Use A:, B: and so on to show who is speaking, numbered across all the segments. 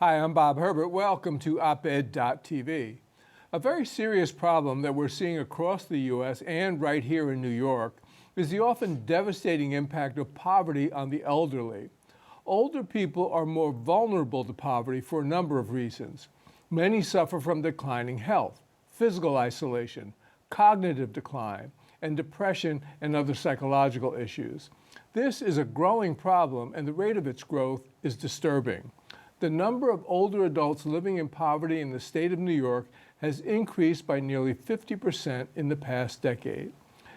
A: Hi, I'm Bob Herbert. Welcome to OpEd.tv. A very serious problem that we're seeing across the U.S. and right here in New York is the often devastating impact of poverty on the elderly. Older people are more vulnerable to poverty for a number of reasons. Many suffer from declining health, physical isolation, cognitive decline, and depression and other psychological issues. This is a growing problem, and the rate of its growth is disturbing. The number of older adults living in poverty in the state of New York has increased by nearly 50% in the past decade.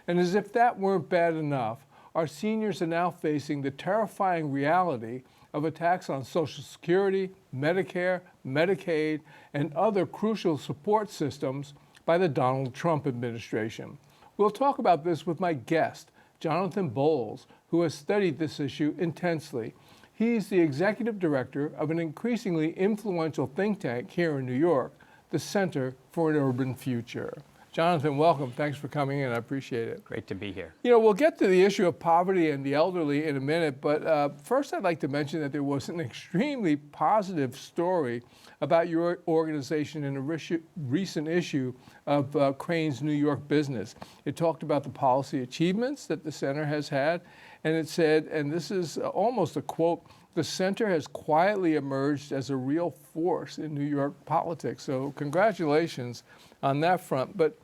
A: And as if that weren't bad enough, our seniors are now facing the terrifying reality of attacks on Social Security, Medicare, Medicaid, and other crucial support systems by the Donald Trump administration. We'll talk about this with my guest, Jonathan Bowles, who has studied this issue intensely. He's the executive director of an increasingly influential think tank here in New York, the Center for an Urban Future. Jonathan, welcome. Thanks for coming in. I appreciate it.
B: Great to be here.
A: You know, we'll get to the issue of poverty and the elderly in a minute, but first I'd like to mention that there was an extremely positive story about your organization in a recent issue of Crain's New York Business. It talked about the policy achievements that the center has had, and it said, and this is almost a quote, "The center has quietly emerged as a real force in New York politics." So congratulations on that front. But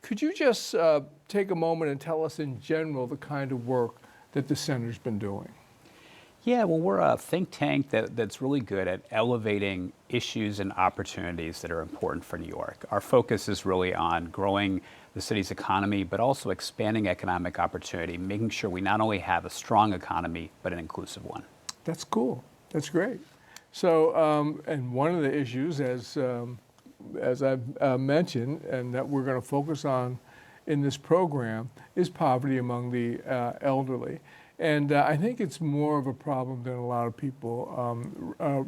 A: could you just take a moment and tell us in general the kind of work that the center's been doing?
B: Yeah, well, we're a think tank that's really good at elevating issues and opportunities that are important for New York. Our focus is really on growing the city's economy, but also expanding economic opportunity, making sure we not only have a strong economy, but an inclusive one.
A: That's cool. That's great. So, and one of the issues, as I've mentioned, and that we're going to focus on in this program, is poverty among the elderly. And I think it's more of a problem than a lot of people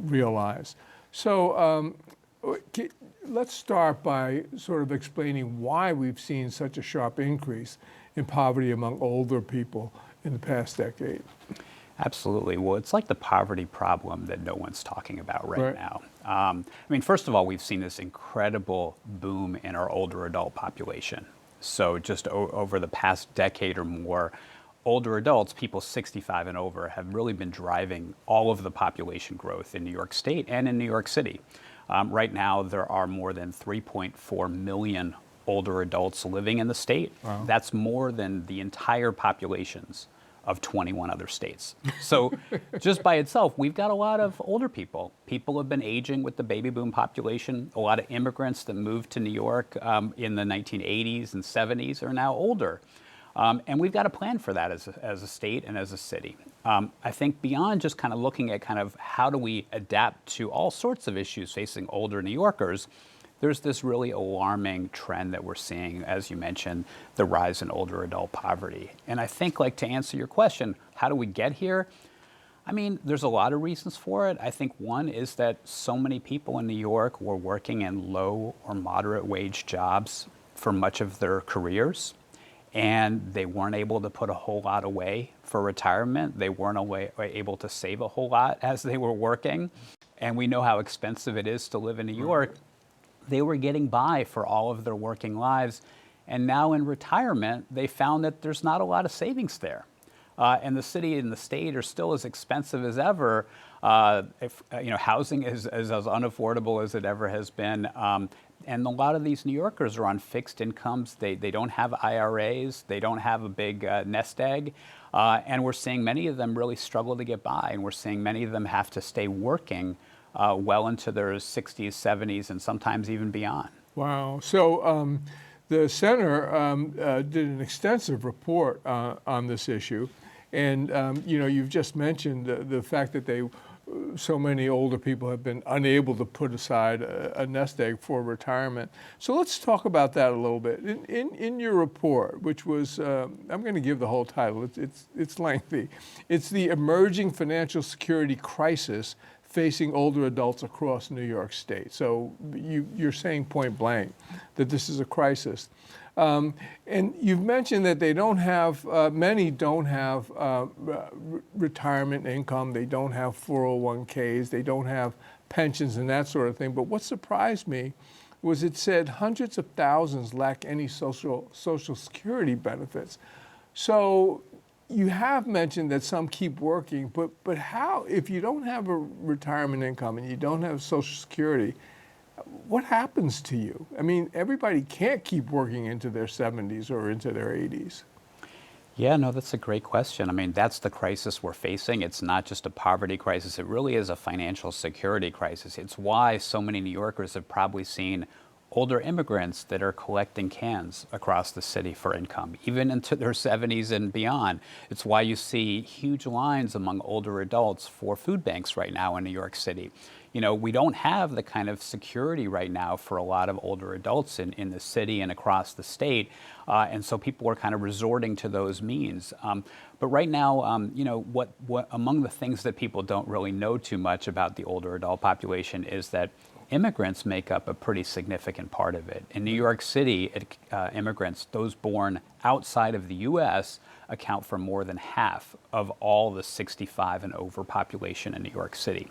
A: realize. So let's start by sort of explaining why we've seen such a sharp increase in poverty among older people in the past decade.
B: Absolutely. Well, it's like the poverty problem that no one's talking about right now. I mean, first of all, we've seen this incredible boom in our older adult population. So just over the past decade or more, older adults, people 65 and over, have really been driving all of the population growth in New York State and in New York City. Right now, there are more than 3.4 million older adults living in the state. Wow. That's more than the entire populations of 21 other states. So just by itself, we've got a lot of older people. People have been aging with the baby boom population. A lot of immigrants that moved to New York in the 1980s and 70s are now older. And we've got a plan for that as a state and as a city. I think beyond just kind of looking at kind of how do we adapt to all sorts of issues facing older New Yorkers, there's this really alarming trend that we're seeing, as you mentioned, the rise in older adult poverty. And I think, like, to answer your question, how do we get here? I mean, there's a lot of reasons for it. I think one is that so many people in New York were working in low or moderate wage jobs for much of their careers, and they weren't able to put a whole lot away for retirement. They weren't able to save a whole lot as they were working. And we know how expensive it is to live in New York. They were getting by for all of their working lives. And now in retirement, they found that there's not a lot of savings there. And the city and the state are still as expensive as ever. Housing is as unaffordable as it ever has been. And a lot of these New Yorkers are on fixed incomes. They don't have IRAs. They don't have a big nest egg. And we're seeing many of them really struggle to get by. And we're seeing many of them have to stay working well into their 60s, 70s, and sometimes even beyond.
A: Wow. So the center did an extensive report on this issue. And, you've just mentioned the fact that so many older people have been unable to put aside a nest egg for retirement. So let's talk about that a little bit. In your report, which was, I'm going to give the whole title, it's lengthy. It's the Emerging Financial Security Crisis Facing Older Adults Across New York State. So you're saying point blank that this is a crisis. And you've mentioned that they don't have, many don't have retirement income, they don't have 401ks, they don't have pensions and that sort of thing. But what surprised me was it said hundreds of thousands lack any social security benefits. So you have mentioned that some keep working, but how, if you don't have a retirement income and you don't have Social Security, what happens to you? I mean, everybody can't keep working into their 70s or into their 80s.
B: Yeah, no, that's a great question. I mean, that's the crisis we're facing. It's not just a poverty crisis, it really is a financial security crisis. It's why so many New Yorkers have probably seen older immigrants that are collecting cans across the city for income, even into their 70s and beyond. It's why you see huge lines among older adults for food banks right now in New York City. You know, we don't have the kind of security right now for a lot of older adults in the city and across the state. And so people are kind of resorting to those means. But right now, you know, what among the things that people don't really know too much about the older adult population is that immigrants make up a pretty significant part of it. In New York City, immigrants, those born outside of the U.S., account for more than half of all the 65 and over population in New York City.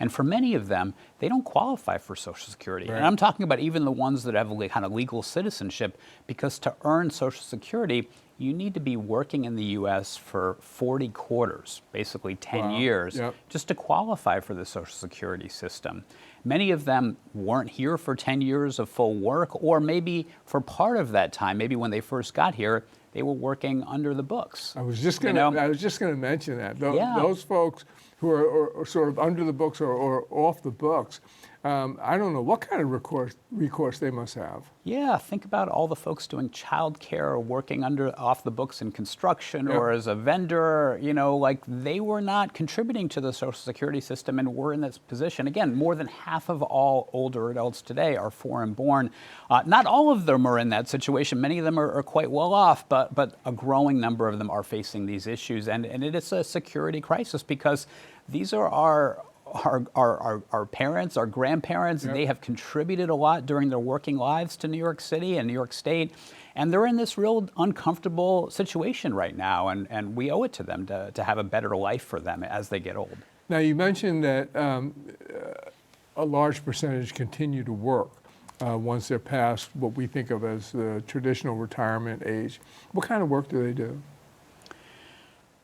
B: And for many of them, they don't qualify for Social Security.
A: Right.
B: And I'm talking about even the ones that have kind of legal citizenship, because to earn Social Security, you need to be working in the U.S. for 40 quarters, basically 10
A: Wow.
B: years,
A: Yep.
B: just to qualify for the Social Security system. Many of them weren't here for 10 years of full work, or maybe for part of that time, maybe when they first got here, they were working under the books.
A: I was just going to mention that.
B: Yeah.
A: Those folks who are sort of under the books or off the books, I don't know what kind of recourse they must have.
B: Yeah, think about all the folks doing childcare or working off the books in construction
A: Yep.
B: or as a vendor. You know, like they were not contributing to the Social Security system and were in this position. Again, more than half of all older adults today are foreign born. Not all of them are in that situation. Many of them are quite well off, but a growing number of them are facing these issues. And it is a security crisis because these are our parents, our grandparents.
A: Yep.
B: They have contributed a lot during their working lives to New York City and New York State, and they're in this real uncomfortable situation right now, and we owe it to them to have a better life for them as they get old.
A: Now, you mentioned that a large percentage continue to work once they're past what we think of as the traditional retirement age. What kind of work do they do?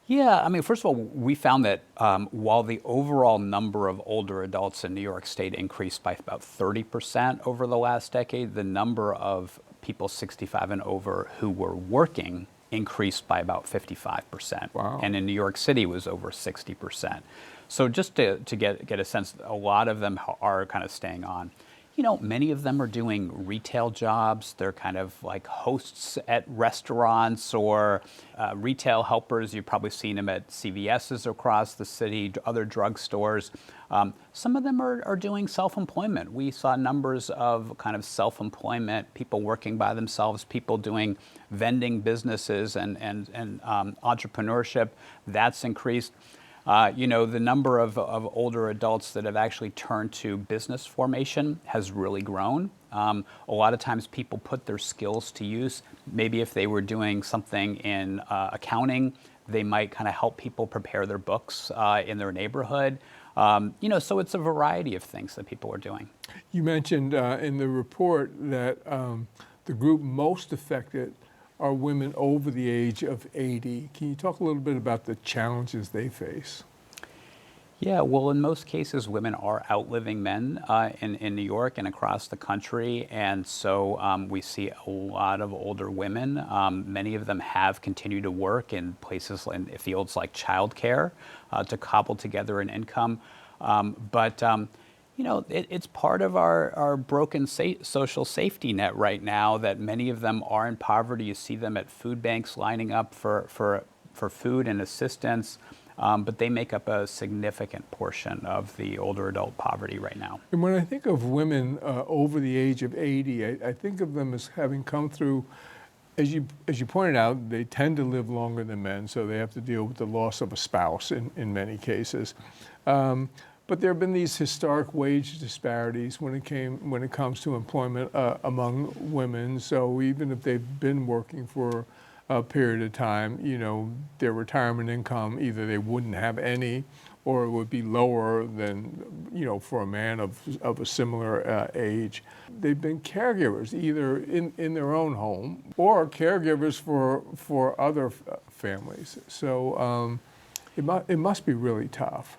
B: Yeah, I mean, first of all, we found that while the overall number of older adults in New York State increased by about 30% over the last decade, the number of people 65 and over who were working increased by about 55%.
A: Wow.
B: And in New York City was over 60%. So just to get a sense, a lot of them are kind of staying on. You know, many of them are doing retail jobs. They're kind of like hosts at restaurants or retail helpers. You've probably seen them at CVS's across the city, other drugstores. Some of them are doing self-employment. We saw numbers of kind of self-employment, people working by themselves, people doing vending businesses and entrepreneurship. That's increased. You know, the number of older adults that have actually turned to business formation has really grown. A lot of times people put their skills to use. Maybe if they were doing something in accounting, they might kind of help people prepare their books in their neighborhood. You know, so it's a variety of things that people are doing.
A: You mentioned in the report that the group most affected are women over the age of 80. Can you talk a little bit about the challenges they face?
B: Yeah, well, in most cases, women are outliving men in New York and across the country. And so we see a lot of older women. Many of them have continued to work in places in fields like childcare to cobble together an income. You know, it's part of our broken social safety net right now that many of them are in poverty. You see them at food banks lining up for food and assistance, but they make up a significant portion of the older adult poverty right now.
A: And when I think of women over the age of 80, I think of them as having come through, as you pointed out, they tend to live longer than men, so they have to deal with the loss of a spouse in many cases. But there have been these historic wage disparities when it comes to employment among women. So even if they've been working for a period of time, you know, their retirement income, either they wouldn't have any, or it would be lower than, for a man of a similar age. They've been caregivers, either in their own home or caregivers for other families. So it must be really tough.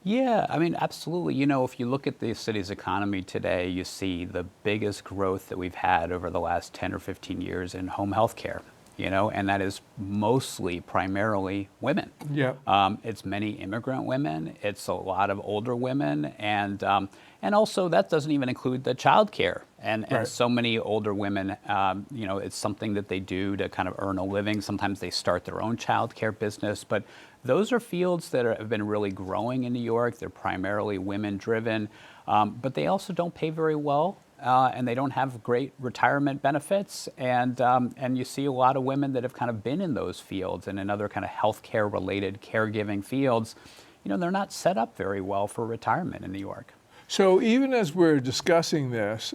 B: Yeah, I mean, absolutely. If you look at the city's economy today, you see the biggest growth that we've had over the last 10 or 15 years in home health care, and that is mostly, primarily women.
A: Yeah.
B: It's many immigrant women, it's a lot of older women, and also that doesn't even include the child care. And
A: Right.
B: so many older women, it's something that they do to kind of earn a living. Sometimes they start their own child care business, but those are fields that have been really growing in New York. They're primarily women driven, but they also don't pay very well. And they don't have great retirement benefits, and you see a lot of women that have kind of been in those fields and in other kind of healthcare related caregiving fields. They're not set up very well for retirement in New York.
A: So even as we're discussing this,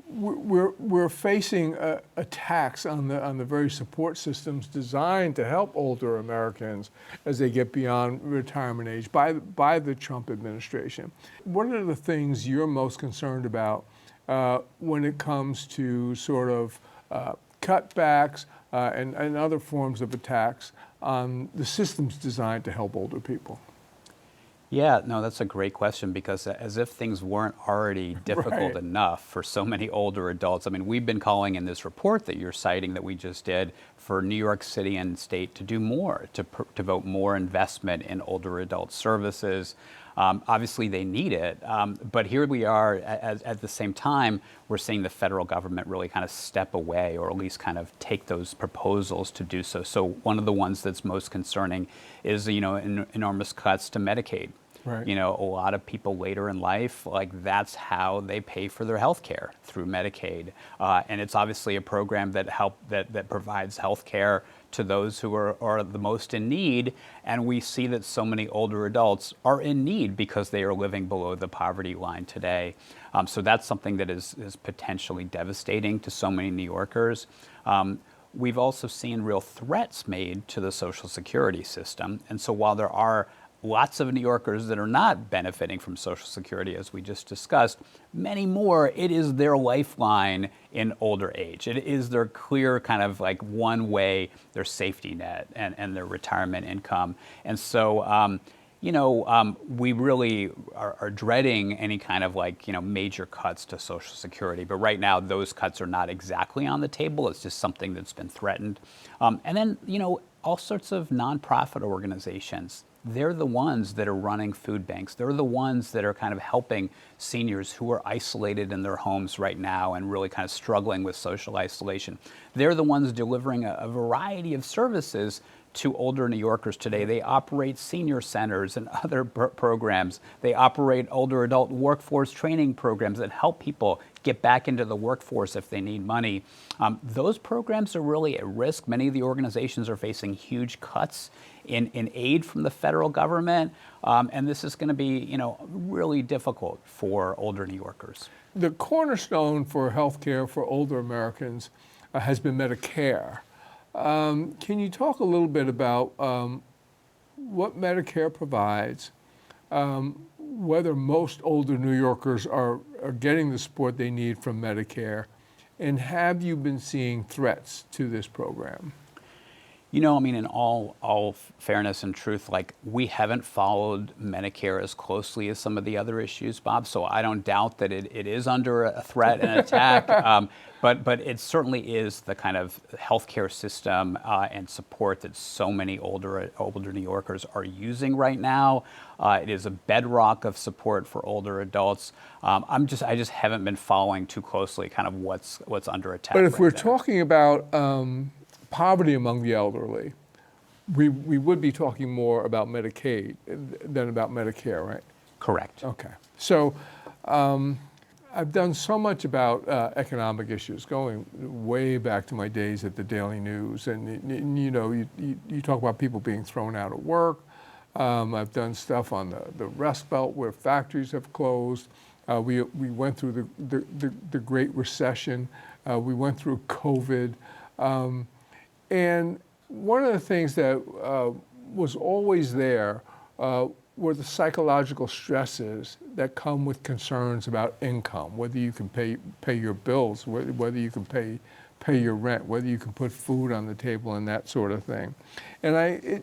A: we're facing attacks on the very support systems designed to help older Americans as they get beyond retirement age by the Trump administration. What are the things you're most concerned about when it comes to sort of cutbacks and other forms of attacks on the systems designed to help older people?
B: Yeah, no, that's a great question, because as if things weren't already difficult
A: Right.
B: enough for so many older adults. I mean, we've been calling in this report that you're citing that we just did for New York City and state to do more, to devote more investment in older adult services. Obviously, they need it, but here we are at the same time, we're seeing the federal government really kind of step away, or at least kind of take those proposals to do so. So one of the ones that's most concerning is, enormous cuts to Medicaid.
A: Right.
B: A lot of people later in life, like, that's how they pay for their health care, through Medicaid. And it's obviously a program that provides health care to those who are the most in need. And we see that so many older adults are in need because they are living below the poverty line today. So that's something that is potentially devastating to so many New Yorkers. We've also seen real threats made to the Social Security system. And so while there are lots of New Yorkers that are not benefiting from Social Security, as we just discussed, many more, it is their lifeline in older age. It is their clear kind of like one way, their safety net and their retirement income. And so, we really are dreading any kind of major cuts to Social Security. But right now, those cuts are not exactly on the table. It's just something that's been threatened. And then, all sorts of nonprofit organizations. They're the ones that are running food banks. They're the ones that are kind of helping seniors who are isolated in their homes right now and really kind of struggling with social isolation. They're the ones delivering a variety of services to older New Yorkers today. They operate senior centers and other programs. They operate older adult workforce training programs that help people get back into the workforce if they need money. Those programs are really at risk. Many of the organizations are facing huge cuts in aid from the federal government, and this is going to be, really difficult for older New Yorkers.
A: The cornerstone for health care for older Americans has been Medicare. Can you talk a little bit about what Medicare provides, whether most older New Yorkers are getting the support they need from Medicare, and have you been seeing threats to this program?
B: In all fairness and truth, we haven't followed Medicare as closely as some of the other issues, Bob, so I don't doubt that it is under a threat and attack, but it certainly is the kind of healthcare system and support that so many older New Yorkers are using right now. It is a bedrock of support for older adults. I just haven't been following too closely kind of what's under attack.
A: But if
B: right
A: we're
B: now.
A: talking about poverty among the elderly, we would be talking more about Medicaid than about Medicare, right?
B: Correct.
A: Okay. So I've done so much about economic issues, going way back to my days at the Daily News. And you talk about people being thrown out of work. I've done stuff on the Rust Belt where factories have closed. We went through the Great Recession. We went through COVID. And one of the things that was always there were the psychological stresses that come with concerns about income, whether you can pay your bills, whether you can pay your rent, whether you can put food on the table and that sort of thing. And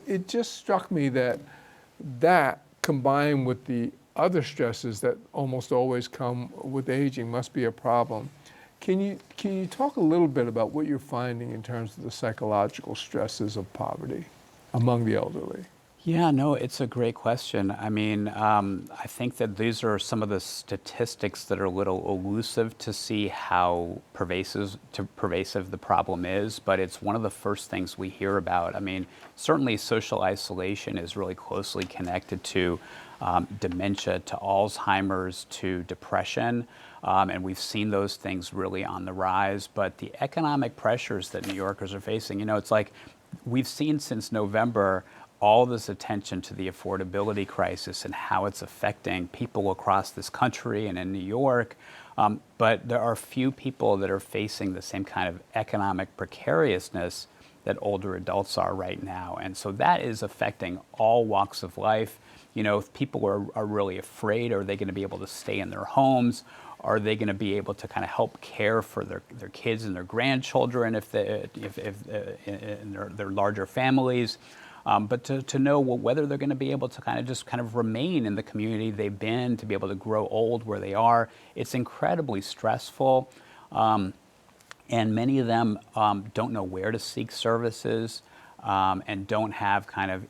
A: it just struck me that combined with the other stresses that almost always come with aging must be a problem. Can you talk a little bit about what you're finding in terms of the psychological stresses of poverty among the elderly?
B: Yeah, no, it's a great question. I mean, I think that these are some of the statistics that are a little elusive to see how pervasive the problem is, but it's one of the first things we hear about. I mean, certainly social isolation is really closely connected to dementia, to Alzheimer's, to depression, and we've seen those things really on the rise. But the economic pressures that New Yorkers are facing, it's like we've seen since November all this attention to the affordability crisis and how it's affecting people across this country and in New York. But there are few people that are facing the same kind of economic precariousness that older adults are right now. And so that is affecting all walks of life. If people are really afraid, are they going to be able to stay in their homes? Are they going to be able to kind of help care for their kids and their grandchildren if in their larger families? But to know whether they're going to be able to kind of remain in the community they've been, to be able to grow old where they are, it's incredibly stressful. And many of them don't know where to seek services and don't have kind of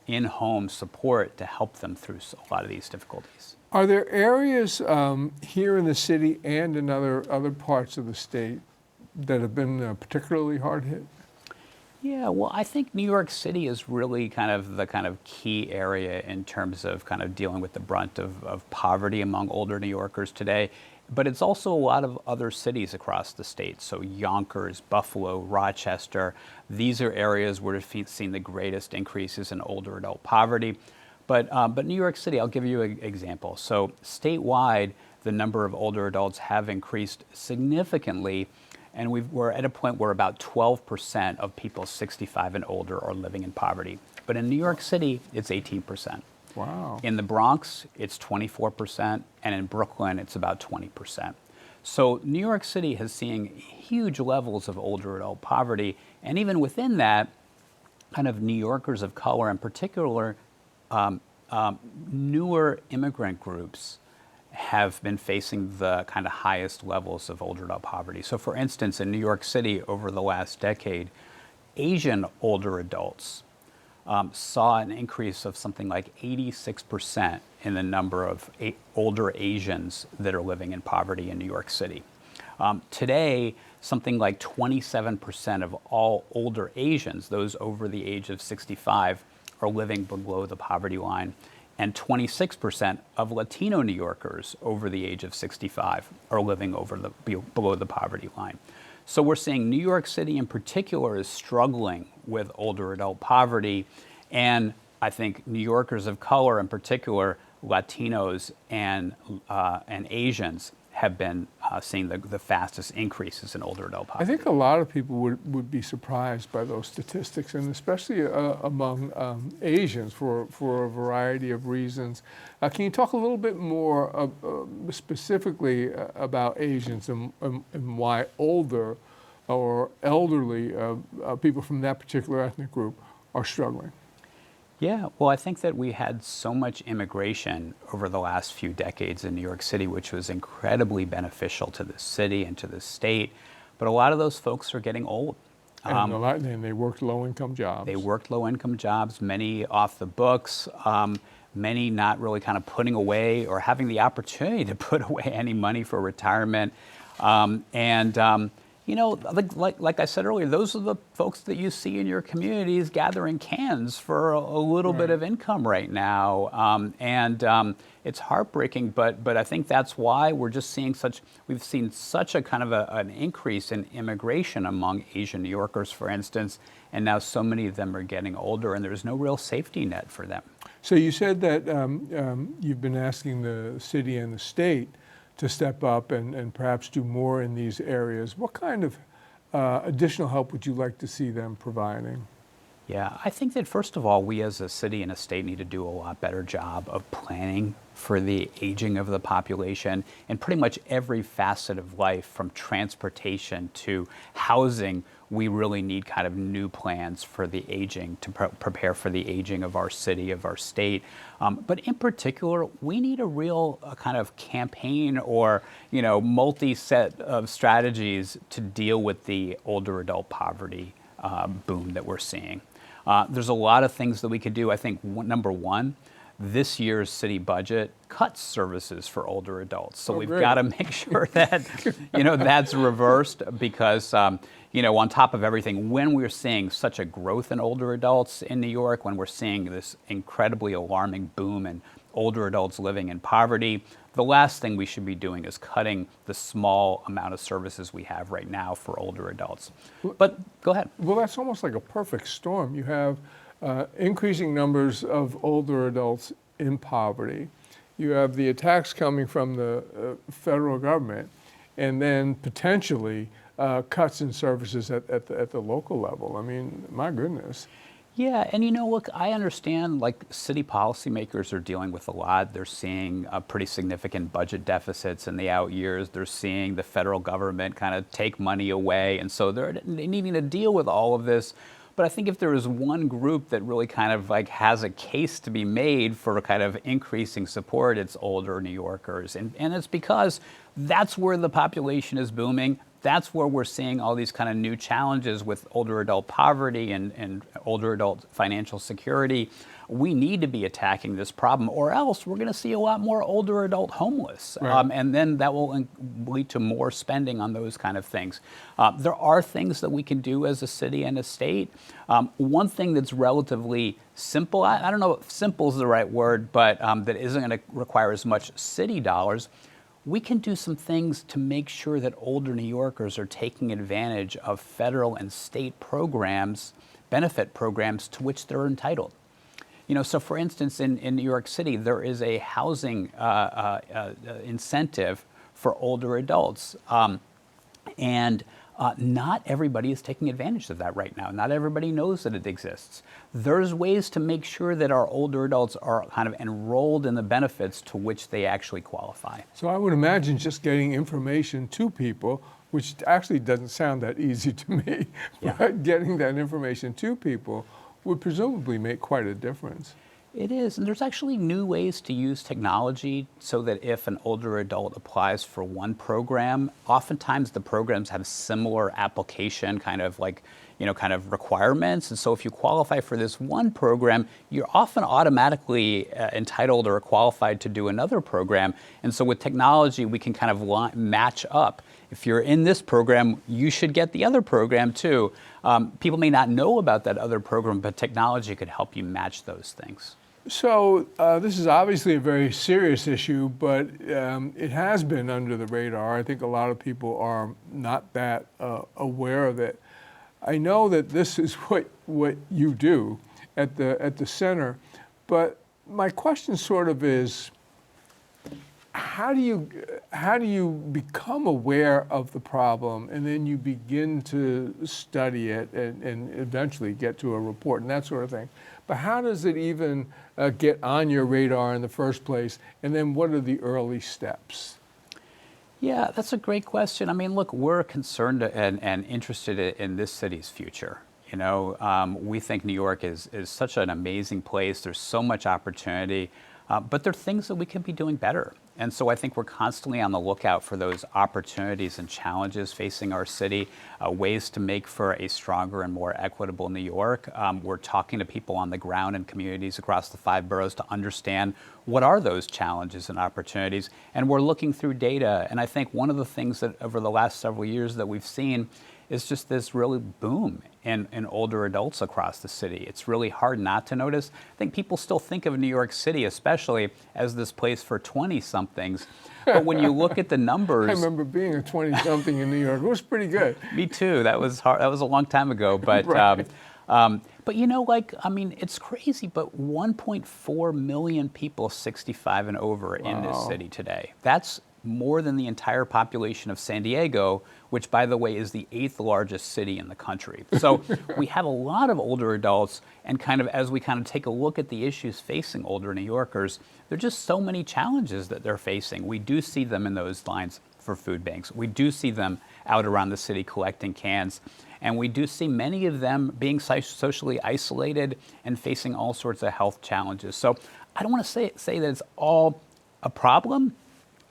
B: in-home support to help them through a lot of these difficulties.
A: Are there areas here in the city and in other parts of the state that have been particularly hard hit?
B: Yeah, well, I think New York City is really kind of key area in terms of kind of dealing with the brunt of poverty among older New Yorkers today. But it's also a lot of other cities across the state. So Yonkers, Buffalo, Rochester, these are areas where we've seen the greatest increases in older adult poverty. But New York City, I'll give you an example. So statewide, the number of older adults have increased significantly. And we're at a point where about 12% of people 65 and older are living in poverty. But in New York City, it's 18%.
A: Wow.
B: In the Bronx, it's 24%, and in Brooklyn, it's about 20%. So New York City has seen huge levels of older adult poverty, and even within that, kind of New Yorkers of color, in particular, newer immigrant groups have been facing the kind of highest levels of older adult poverty. So for instance, in New York City over the last decade, Asian older adults saw an increase of something like 86% in the number of older Asians that are living in poverty in New York City. Today, something like 27% of all older Asians, those over the age of 65, are living below the poverty line. And 26% of Latino New Yorkers over the age of 65 are living below the poverty line. So we're seeing New York City in particular is struggling with older adult poverty. And I think New Yorkers of color, in particular Latinos and Asians, have been seeing the fastest increases in older adult poverty.
A: I think a lot of people would be surprised by those statistics, and especially among Asians for a variety of reasons. Can you talk a little bit more specifically about Asians and why older or elderly people from that particular ethnic group are struggling?
B: Yeah, well, I think that we had so much immigration over the last few decades in New York City, which was incredibly beneficial to the city and to the state. But a lot of those folks are getting old.
A: And they worked low-income jobs.
B: They worked low-income jobs, many off the books, many not really kind of putting away or having the opportunity to put away any money for retirement. Like I said earlier, those are the folks that you see in your communities gathering cans for a little bit of income right now. It's heartbreaking, but I think that's why we've seen such a kind of an increase in immigration among Asian New Yorkers, for instance, and now so many of them are getting older and there's no real safety net for them.
A: So you said that you've been asking the city and the state to step up and perhaps do more in these areas. What kind of additional help would you like to see them providing?
B: Yeah, I think that first of all, we as a city and a state need to do a lot better job of planning for the aging of the population in pretty much every facet of life, from transportation to housing. We really need kind of new plans for the aging to prepare for the aging of our city, of our state. But in particular, we need a real kind of campaign or, multi-set of strategies to deal with the older adult poverty boom that we're seeing. There's a lot of things that we could do. I think number one, this year's city budget cuts services for older adults. So we've got to make sure that, that's reversed because, on top of everything, when we're seeing such a growth in older adults in New York, when we're seeing this incredibly alarming boom in older adults living in poverty, the last thing we should be doing is cutting the small amount of services we have right now for older adults. But go ahead.
A: Well, that's almost like a perfect storm. You have increasing numbers of older adults in poverty. You have the attacks coming from the federal government, and then potentially cuts in services at the local level. I mean, my goodness.
B: Yeah, and look, I understand city policymakers are dealing with a lot. They're seeing pretty significant budget deficits in the out years. They're seeing the federal government kind of take money away, and so they're needing to deal with all of this. But I think if there is one group that really kind of has a case to be made for kind of increasing support, it's older New Yorkers. And it's because that's where the population is booming. That's where we're seeing all these kind of new challenges with older adult poverty and older adult financial security. We need to be attacking this problem, or else we're going to see a lot more older adult homeless.
A: Right.
B: And then that will lead to more spending on those kind of things. There are things that we can do as a city and a state. One thing that's relatively simple, I don't know if simple is the right word, but that isn't going to require as much city dollars. We can do some things to make sure that older New Yorkers are taking advantage of federal and state programs, benefit programs to which they're entitled. So for instance, in New York City, there is a housing incentive for older adults. And not everybody is taking advantage of that right now. Not everybody knows that it exists. There's ways to make sure that our older adults are kind of enrolled in the benefits to which they actually qualify.
A: So I would imagine just getting information to people, which actually doesn't sound that easy to me,
B: Yeah.
A: but getting that information to people would presumably make quite a difference.
B: It is, and there's actually new ways to use technology so that if an older adult applies for one program, oftentimes the programs have similar application kind of requirements. And so if you qualify for this one program, you're often automatically entitled or qualified to do another program. And so with technology, we can kind of match up. If you're in this program, you should get the other program too. People may not know about that other program, but technology could help you match those things.
A: So this is obviously a very serious issue, but it has been under the radar. I think a lot of people are not that aware of it. I know that this is what you do at the center, but my question sort of is, how do you become aware of the problem, and then you begin to study it and eventually get to a report and that sort of thing? But how does it even get on your radar in the first place? And then what are the early steps?
B: Yeah, that's a great question. I mean, look, we're concerned and interested in this city's future. We think New York is such an amazing place. There's so much opportunity, but there are things that we could be doing better. And so I think we're constantly on the lookout for those opportunities and challenges facing our city, ways to make for a stronger and more equitable New York. We're talking to people on the ground in communities across the 5 boroughs to understand what are those challenges and opportunities. And we're looking through data. And I think one of the things that over the last several years that we've seen is just this really boom in older adults across the city. It's really hard not to notice. I think people still think of New York City, especially, as this place for 20-somethings. But when you look at the numbers...
A: I remember being a 20-something in New York. It was pretty good.
B: Me too. That was hard. That was a long time ago. But
A: Right.
B: but it's crazy, but 1.4 million people 65 and over in this city today. That's more than the entire population of San Diego, which, by the way, is the 8th largest city in the country. So we have a lot of older adults, and as we take a look at the issues facing older New Yorkers, there are just so many challenges that they're facing. We do see them in those lines for food banks. We do see them out around the city collecting cans. And we do see many of them being socially isolated and facing all sorts of health challenges. So I don't want to say that it's all a problem,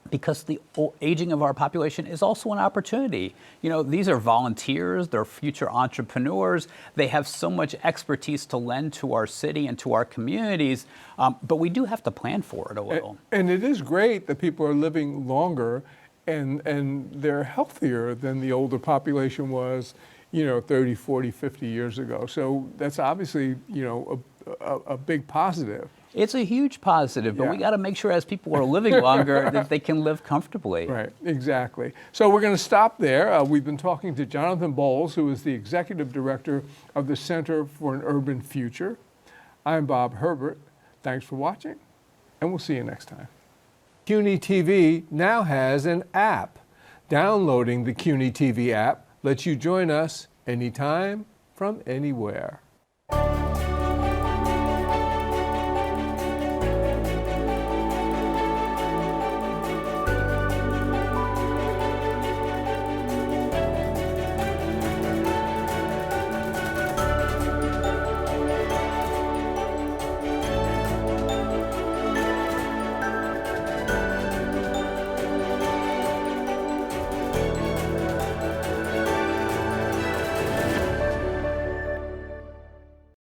B: because the aging of our population is also an opportunity. These are volunteers, they're future entrepreneurs, they have so much expertise to lend to our city and to our communities, but we do have to plan for it a little.
A: And it is great that people are living longer and they're healthier than the older population was, 30, 40, 50 years ago. So that's obviously, a big positive.
B: It's a huge positive, but
A: Yeah.
B: we got to make sure as people are living longer that they can live comfortably.
A: Right, exactly. So we're going to stop there. We've been talking to Jonathan Bowles, who is the Executive Director of the Center for an Urban Future. I'm Bob Herbert. Thanks for watching, and we'll see you next time. CUNY TV now has an app. Downloading the CUNY TV app lets you join us anytime from anywhere.